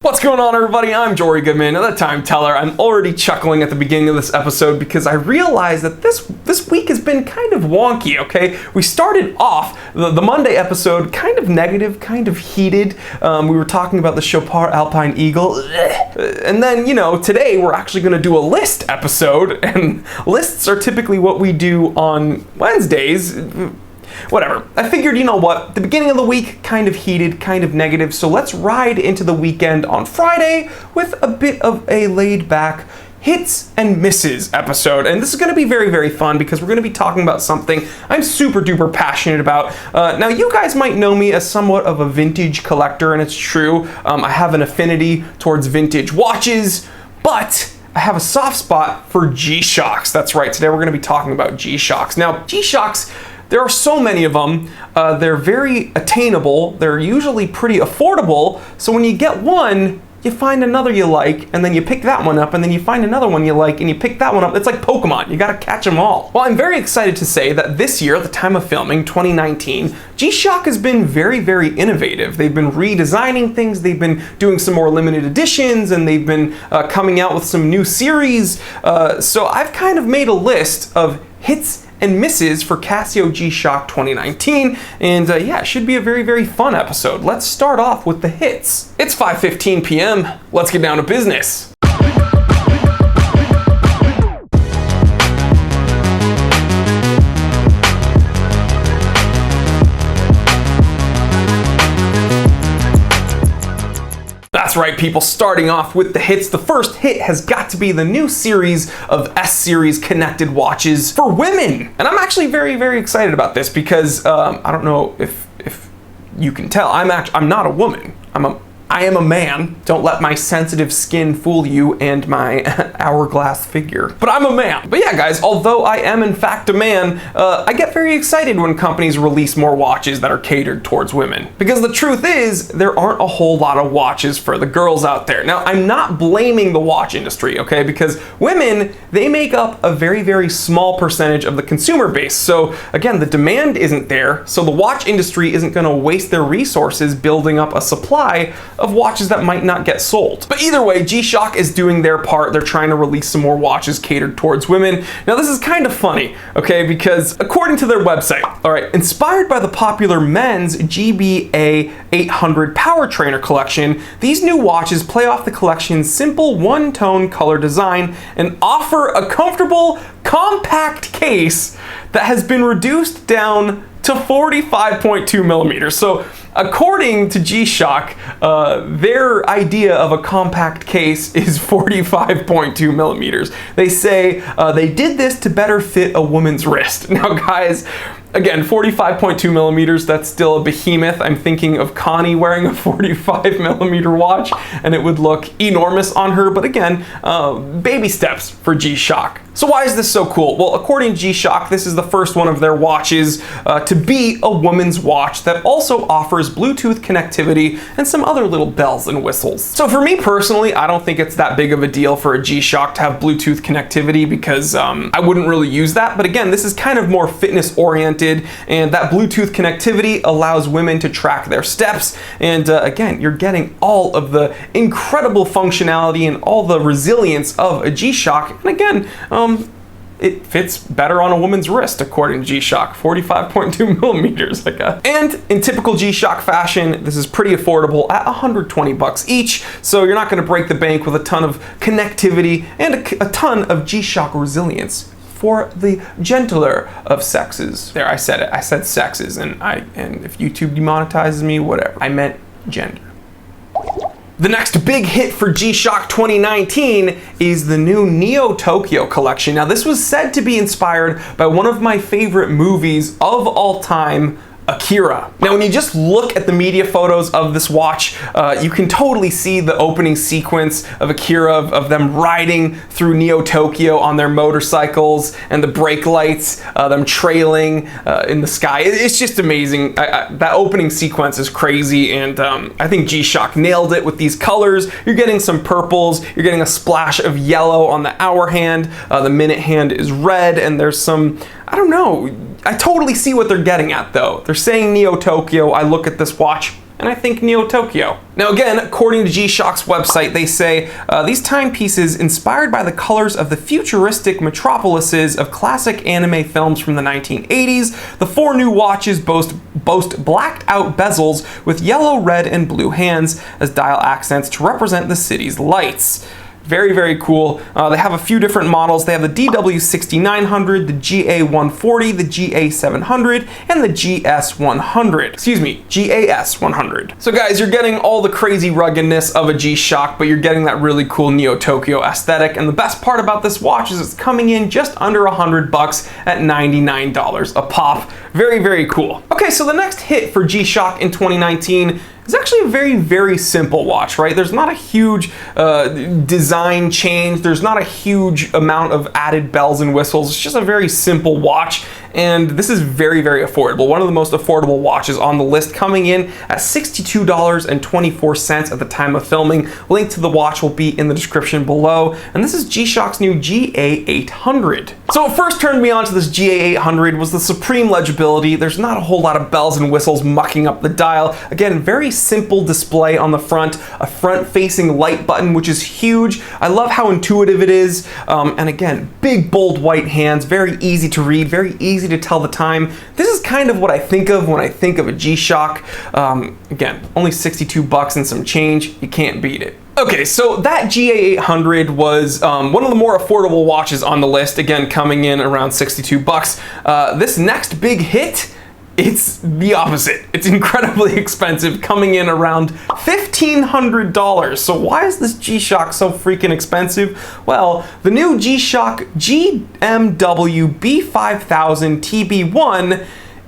What's going on, everybody? I'm Jory Goodman, the Time Teller. I'm already chuckling at the beginning of this episode because I realized that this week has been kind of wonky, okay? We started off the Monday episode kind of negative, kind of heated. We were talking about the Chopard Alpine Eagle. And then, today we're actually going to do a list episode, and lists are typically what we do on Wednesdays. Whatever. I figured, you know what, the beginning of the week, kind of heated, kind of negative, so let's ride into the weekend on Friday with a bit of a laid-back hits and misses episode. And this is going to be very, very fun because we're going to be talking about something I'm super duper passionate about. Now, you guys might know me as somewhat of a vintage collector, and it's true. I have an affinity towards vintage watches, but I have a soft spot for G-Shocks. That's right, today we're going to be talking about G-Shocks. Now, G-Shocks, there are so many of them. They're very attainable. They're usually pretty affordable. So when you get one, you find another you like, and then you pick that one up, and then you find another one you like, and you pick that one up. It's like Pokemon. You gotta catch them all. Well, I'm very excited to say that this year, at the time of filming, 2019, G-Shock has been very, very innovative. They've been redesigning things. They've been doing some more limited editions, and they've been coming out with some new series. So I've kind of made a list of hits and misses for Casio G-Shock 2019, and yeah, it should be a very, very fun episode. Let's start off with the hits. It's 5:15 p.m. Let's get down to business. That's right, people, starting off with the hits. The first hit has got to be the new series of S-Series connected watches for women. And I'm actually very, very excited about this because I don't know if you can tell, I'm not a woman. I am a man. Don't let my sensitive skin fool you and my hourglass figure. But I'm a man. But yeah, guys, although I am in fact a man, I get very excited when companies release more watches that are catered towards women. Because the truth is, there aren't a whole lot of watches for the girls out there. Now, I'm not blaming the watch industry, okay? Because women, they make up a very, very small percentage of the consumer base. So again, the demand isn't there, so the watch industry isn't gonna waste their resources building up a supply of watches that might not get sold. But either way, G-Shock is doing their part. They're trying to release some more watches catered towards women. Now, this is kind of funny, okay, because according to their website, all right, inspired by the popular men's GBA 800 Power Trainer collection, these new watches play off the collection's simple one-tone color design and offer a comfortable, compact case that has been reduced down to 45.2 millimeters. So according to G-Shock, their idea of a compact case is 45.2 millimeters. They say they did this to better fit a woman's wrist. Now, guys, again, 45.2 millimeters, that's still a behemoth. I'm thinking of Connie wearing a 45 millimeter watch, and it would look enormous on her. But again, baby steps for G-Shock. So why is this so cool? Well, according to G-Shock, this is the first one of their watches to be a woman's watch that also offers Bluetooth connectivity and some other little bells and whistles. So for me personally, I don't think it's that big of a deal for a G-Shock to have Bluetooth connectivity because I wouldn't really use that. But again, this is kind of more fitness oriented, and that Bluetooth connectivity allows women to track their steps. And again, you're getting all of the incredible functionality and all the resilience of a G-Shock. And again, it fits better on a woman's wrist, according to G-Shock, 45.2 millimeters, I guess. And in typical G-Shock fashion, this is pretty affordable at 120 bucks each, so you're not gonna break the bank with a ton of connectivity and a ton of G-Shock resilience for the gentler of sexes. There, I said it, I said sexes, and if YouTube demonetizes me, whatever. I meant gender. The next big hit for G-Shock 2019 is the new Neo Tokyo collection. Now, this was said to be inspired by one of my favorite movies of all time, Akira. Now, when you just look at the media photos of this watch, you can totally see the opening sequence of Akira, of them riding through Neo Tokyo on their motorcycles and the brake lights, them trailing in the sky. It's just amazing. That opening sequence is crazy, and I think G-Shock nailed it with these colors. You're getting some purples, you're getting a splash of yellow on the hour hand, the minute hand is red, and there's some, I don't know, I totally see what they're getting at though. They're saying Neo Tokyo. I look at this watch, and I think Neo Tokyo. Now again, according to G-Shock's website, they say these timepieces, inspired by the colors of the futuristic metropolises of classic anime films from the 1980s, the 4 new watches boast blacked out bezels with yellow, red, and blue hands as dial accents to represent the city's lights. Very, very cool. They have a few different models. They have the DW6900, the GA140, the GA700, and the GS100. Excuse me, GAS100. So guys, you're getting all the crazy ruggedness of a G-Shock, but you're getting that really cool Neo Tokyo aesthetic. And the best part about this watch is it's coming in just under $100 at $99 a pop. Very, very cool. Okay, so the next hit for G-Shock in 2019 is actually a very, very simple watch, right? There's not a huge design change. There's not a huge amount of added bells and whistles. It's just a very simple watch, and this is very, very affordable. One of the most affordable watches on the list, coming in at $62.24 at the time of filming. Link to the watch will be in the description below, and this is G-Shock's new GA800. So what first turned me on to this GA800 was the supreme legibility. There's not a whole lot of bells and whistles mucking up the dial. Again, very simple display on the front, a front-facing light button, which is huge. I love how intuitive it is, and again, big, bold white hands, very easy to read, very easy to tell the time. This is kind of what I think of when I think of a G-Shock. Again, only $62 and some change. You can't beat it. Okay, so that GA800 was one of the more affordable watches on the list, again, coming in around $62. This next big hit, it's the opposite. It's incredibly expensive, coming in around $1,500. So why is this G-Shock so freaking expensive? Well, the new G-Shock GMW B5000 TB1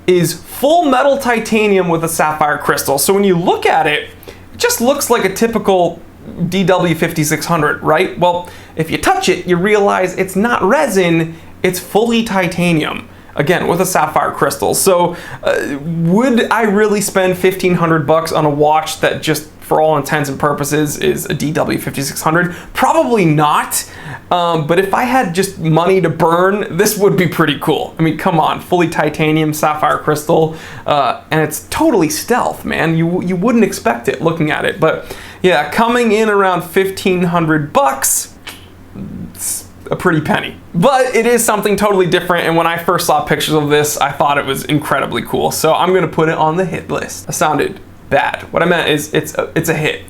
is full metal titanium with a sapphire crystal. So when you look at it, it just looks like a typical DW5600, right? Well, if you touch it, you realize it's not resin, it's fully titanium. Again, with a sapphire crystal. So would I really spend $1,500 on a watch that just, for all intents and purposes, is a DW5600? Probably not. But if I had just money to burn, this would be pretty cool. I mean, come on, fully titanium, sapphire crystal, and it's totally stealth, man. You wouldn't expect it looking at it. But yeah, coming in around $1,500, it's a pretty penny. But it is something totally different, and when I first saw pictures of this, I thought it was incredibly cool. So I'm gonna put it on the hit list. That sounded bad. What I meant is it's a hit.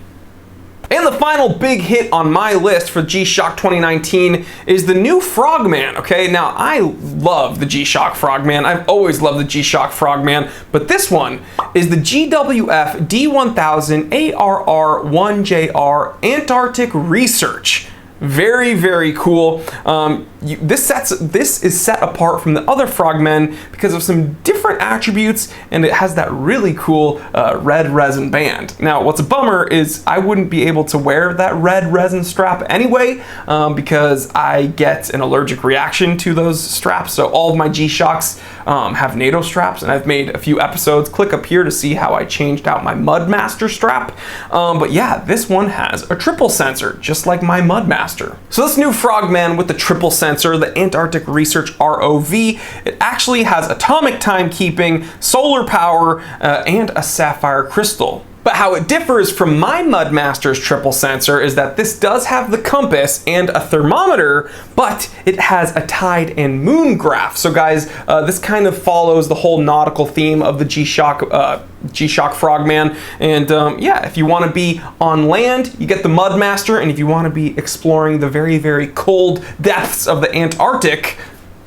And the final big hit on my list for G-Shock 2019 is the new Frogman, okay? Now, I love the G-Shock Frogman. I've always loved the G-Shock Frogman, but this one is the GWF D1000 ARR1JR Antarctic Research. Very, very cool. This is set apart from the other Frogmen because of some different attributes, and it has that really cool red resin band. Now, what's a bummer is I wouldn't be able to wear that red resin strap anyway, because I get an allergic reaction to those straps. So all of my G-Shocks have NATO straps, and I've made a few episodes. Click up here to see how I changed out my Mudmaster strap. But yeah, this one has a triple sensor, just like my Mudmaster. So this new Frogman with the triple sensor, the Antarctic Research ROV, it actually has atomic timekeeping, solar power, and a sapphire crystal. But how it differs from my Mudmaster's triple sensor is that this does have the compass and a thermometer, but it has a tide and moon graph. So guys, this kind of follows the whole nautical theme of the G-Shock Frogman. And yeah, if you want to be on land, you get the Mudmaster, and if you want to be exploring the very, very cold depths of the Antarctic,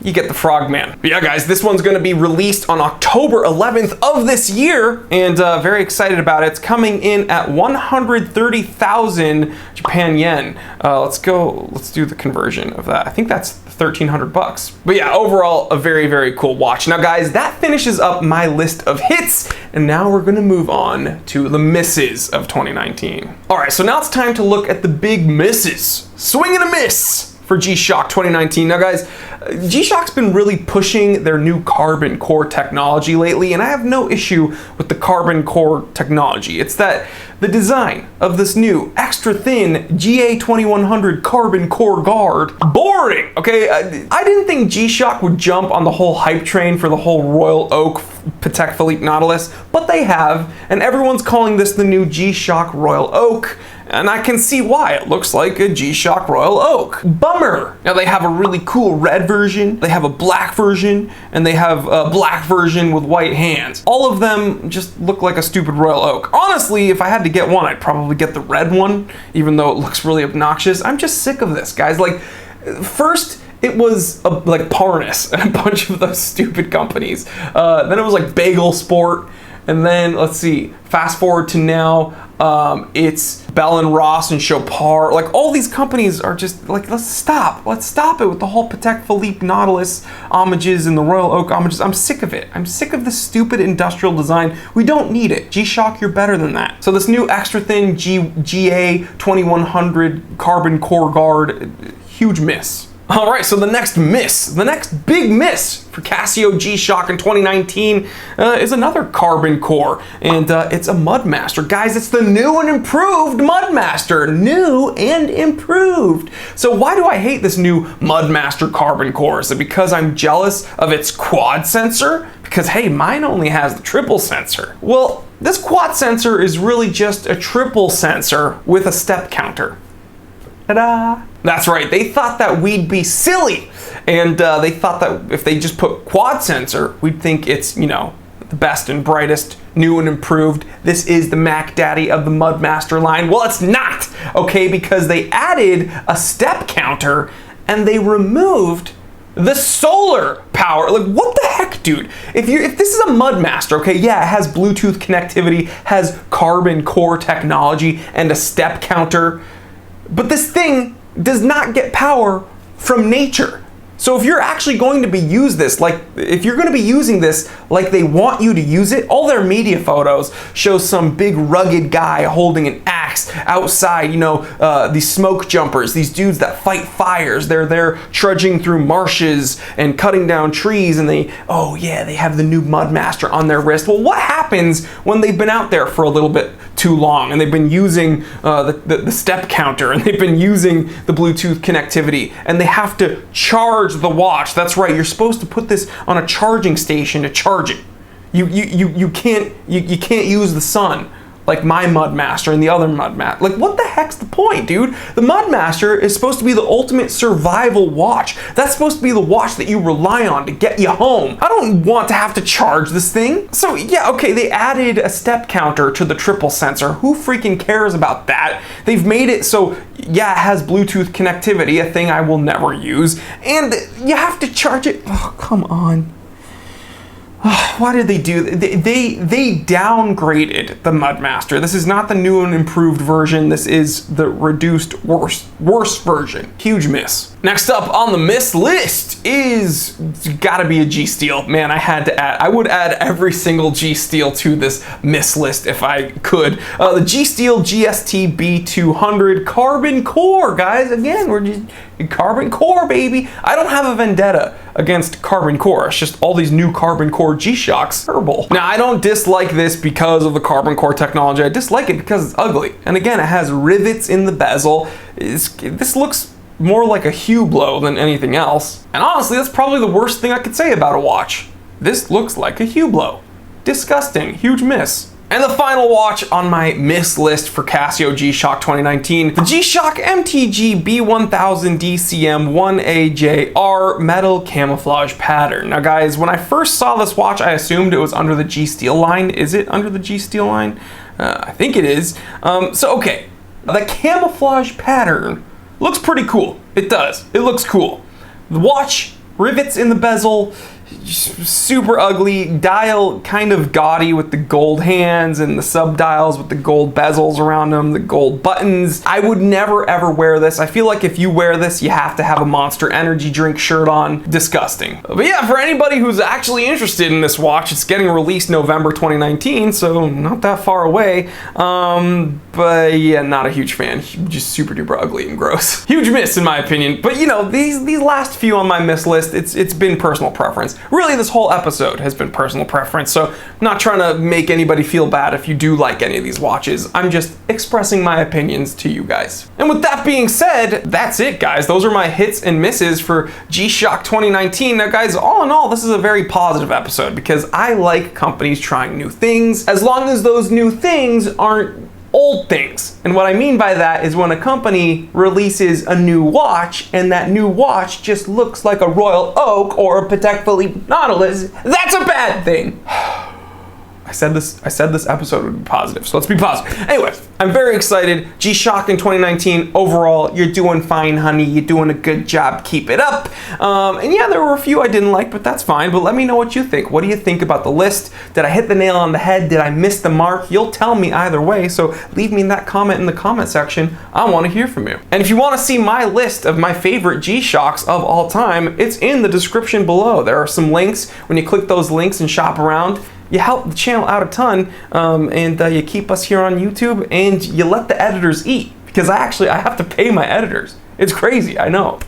you get the Frogman. But yeah, guys, this one's gonna be released on October 11th of this year, and very excited about it. It's coming in at 130,000 Japan yen. Let's do the conversion of that. I think that's 1,300 bucks. But yeah, overall, a very, very cool watch. Now guys, that finishes up my list of hits, and now we're gonna move on to the misses of 2019. All right, so now it's time to look at the big misses. Swing and a miss for G-Shock 2019. Now guys, G-Shock's been really pushing their new carbon core technology lately, and I have no issue with the carbon core technology. It's that the design of this new extra thin GA2100 carbon core guard, boring, okay? I didn't think G-Shock would jump on the whole hype train for the whole Royal Oak Patek Philippe Nautilus, but they have, and everyone's calling this the new G-Shock Royal Oak. And I can see why. It looks like a G-Shock Royal Oak. Bummer! Now they have a really cool red version, they have a black version, and they have a black version with white hands. All of them just look like a stupid Royal Oak. Honestly, if I had to get one, I'd probably get the red one, even though it looks really obnoxious. I'm just sick of this, guys. Like, first, it was like Parnas and a bunch of those stupid companies. Then it was like Bagel Sport. And then, let's see, fast forward to now, it's Bell & Ross and Chopard. Like, all these companies are just like, let's stop it with the whole Patek Philippe Nautilus homages and the Royal Oak homages. I'm sick of it. I'm sick of this stupid industrial design. We don't need it. G-Shock, you're better than that. So this new extra thin GA2100 carbon core guard, huge miss. All right, so the next big miss for Casio G-Shock in 2019 is another carbon core, and it's a Mudmaster. Guys, it's the new and improved Mudmaster. New and improved. So why do I hate this new Mudmaster carbon core? Is it because I'm jealous of its quad sensor? Because, hey, mine only has the triple sensor. Well, this quad sensor is really just a triple sensor with a step counter. Ta-da! That's right, they thought that we'd be silly, and they thought that if they just put quad sensor, we'd think it's, you know, the best and brightest, new and improved. This is the Mac Daddy of the Mudmaster line. Well, it's not, okay, because they added a step counter and they removed the solar power. Like, what the heck, dude? If this is a Mudmaster, okay, yeah, it has Bluetooth connectivity, has carbon core technology, and a step counter, but this thing does not get power from nature. So if you're actually going to be using this like they want you to use it, all their media photos show some big rugged guy holding an axe outside, you know, these smoke jumpers, these dudes that fight fires. They're there trudging through marshes and cutting down trees, and they have the new Mudmaster on their wrist. Well, what happens when they've been out there for a little bit too long and they've been using the step counter and they've been using the Bluetooth connectivity and they have to charge the watch? That's right, you're supposed to put this on a charging station to charge it. You can't use the sun like my Mudmaster and the other Mudmaster. Like, what the heck's the point, dude? The Mudmaster is supposed to be the ultimate survival watch. That's supposed to be the watch that you rely on to get you home. I don't want to have to charge this thing. So yeah, okay, they added a step counter to the triple sensor. Who freaking cares about that? They've made it so, yeah, it has Bluetooth connectivity, a thing I will never use, and you have to charge it. Oh, come on. Why did they do that? They downgraded the Mudmaster. This is not the new and improved version. This is the reduced worse version. Huge miss. Next up on the miss list is gotta be a G-Steel. Man, I would add every single G-Steel to this miss list if I could. The G-Steel GST B200 carbon core, guys. Again, we're just carbon core, baby. I don't have a vendetta against carbon core. It's just all these new carbon core G-Shocks. Terrible. Now, I don't dislike this because of the carbon core technology. I dislike it because it's ugly. And again, it has rivets in the bezel. This looks more like a Hublot than anything else. And honestly, that's probably the worst thing I could say about a watch. This looks like a Hublot. Disgusting. Huge miss. And the final watch on my miss list for Casio G-Shock 2019, the G-Shock MTG B1000 DCM 1AJR metal camouflage pattern. Now guys, when I first saw this watch, I assumed it was under the G-Steel line. Is it under the G-Steel line? I think it is. So okay, the camouflage pattern looks pretty cool. It does. It looks cool. The watch, rivets in the bezel, super ugly, dial kind of gaudy with the gold hands and the sub-dials with the gold bezels around them, the gold buttons. I would never ever wear this. I feel like if you wear this, you have to have a Monster Energy drink shirt on. Disgusting. But yeah, for anybody who's actually interested in this watch, it's getting released November 2019, so not that far away. But yeah, not a huge fan. Just super duper ugly and gross. Huge miss in my opinion. But you know, these last few on my miss list, it's been personal preference. Really, this whole episode has been personal preference. So I'm not trying to make anybody feel bad if you do like any of these watches. I'm just expressing my opinions to you guys. And with that being said, that's it, guys. Those are my hits and misses for G-Shock 2019. Now guys, all in all, this is a very positive episode because I like companies trying new things, as long as those new things aren't old things. And what I mean by that is when a company releases a new watch and that new watch just looks like a Royal Oak or a Patek Philippe Nautilus, that's a bad thing. I said this episode would be positive, so let's be positive. Anyway, I'm very excited. G-Shock in 2019, overall, you're doing fine, honey. You're doing a good job. Keep it up. And yeah, there were a few I didn't like, but that's fine. But let me know what you think. What do you think about the list? Did I hit the nail on the head? Did I miss the mark? You'll tell me either way, so leave me that comment in the comment section. I want to hear from you. And if you want to see my list of my favorite G-Shocks of all time, it's in the description below. There are some links. When you click those links and shop around, you help the channel out a ton, and you keep us here on YouTube, and you let the editors eat, because I have to pay my editors. It's crazy, I know.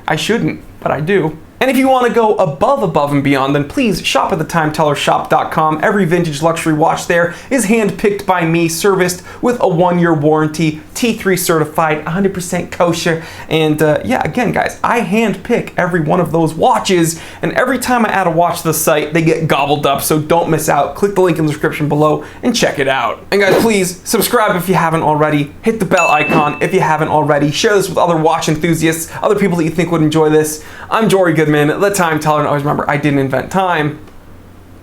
I shouldn't, but I do. And if you want to go above and beyond, then please shop at thetimetellershop.com. Every vintage luxury watch there is hand-picked by me, serviced with a 1-year warranty, T3 certified, 100% kosher. And yeah, again, guys, I hand-pick every one of those watches, and every time I add a watch to the site, they get gobbled up, so don't miss out. Click the link in the description below and check it out. And guys, please subscribe if you haven't already. Hit the bell icon if you haven't already. Share this with other watch enthusiasts, other people that you think would enjoy this. I'm Jory Goodman, the Time Teller, and always remember, I didn't invent time,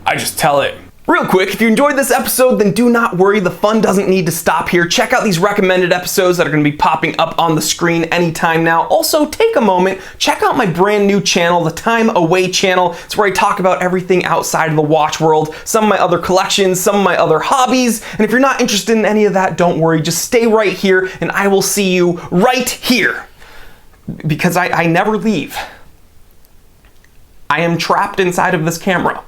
I just tell it. Real quick, if you enjoyed this episode, then do not worry, the fun doesn't need to stop here. Check out these recommended episodes that are going to be popping up on the screen anytime now. Also, take a moment, check out my brand new channel, the Time Away channel. It's where I talk about everything outside of the watch world, some of my other collections, some of my other hobbies. And if you're not interested in any of that, don't worry, just stay right here and I will see you right here. Because I never leave. I am trapped inside of this camera.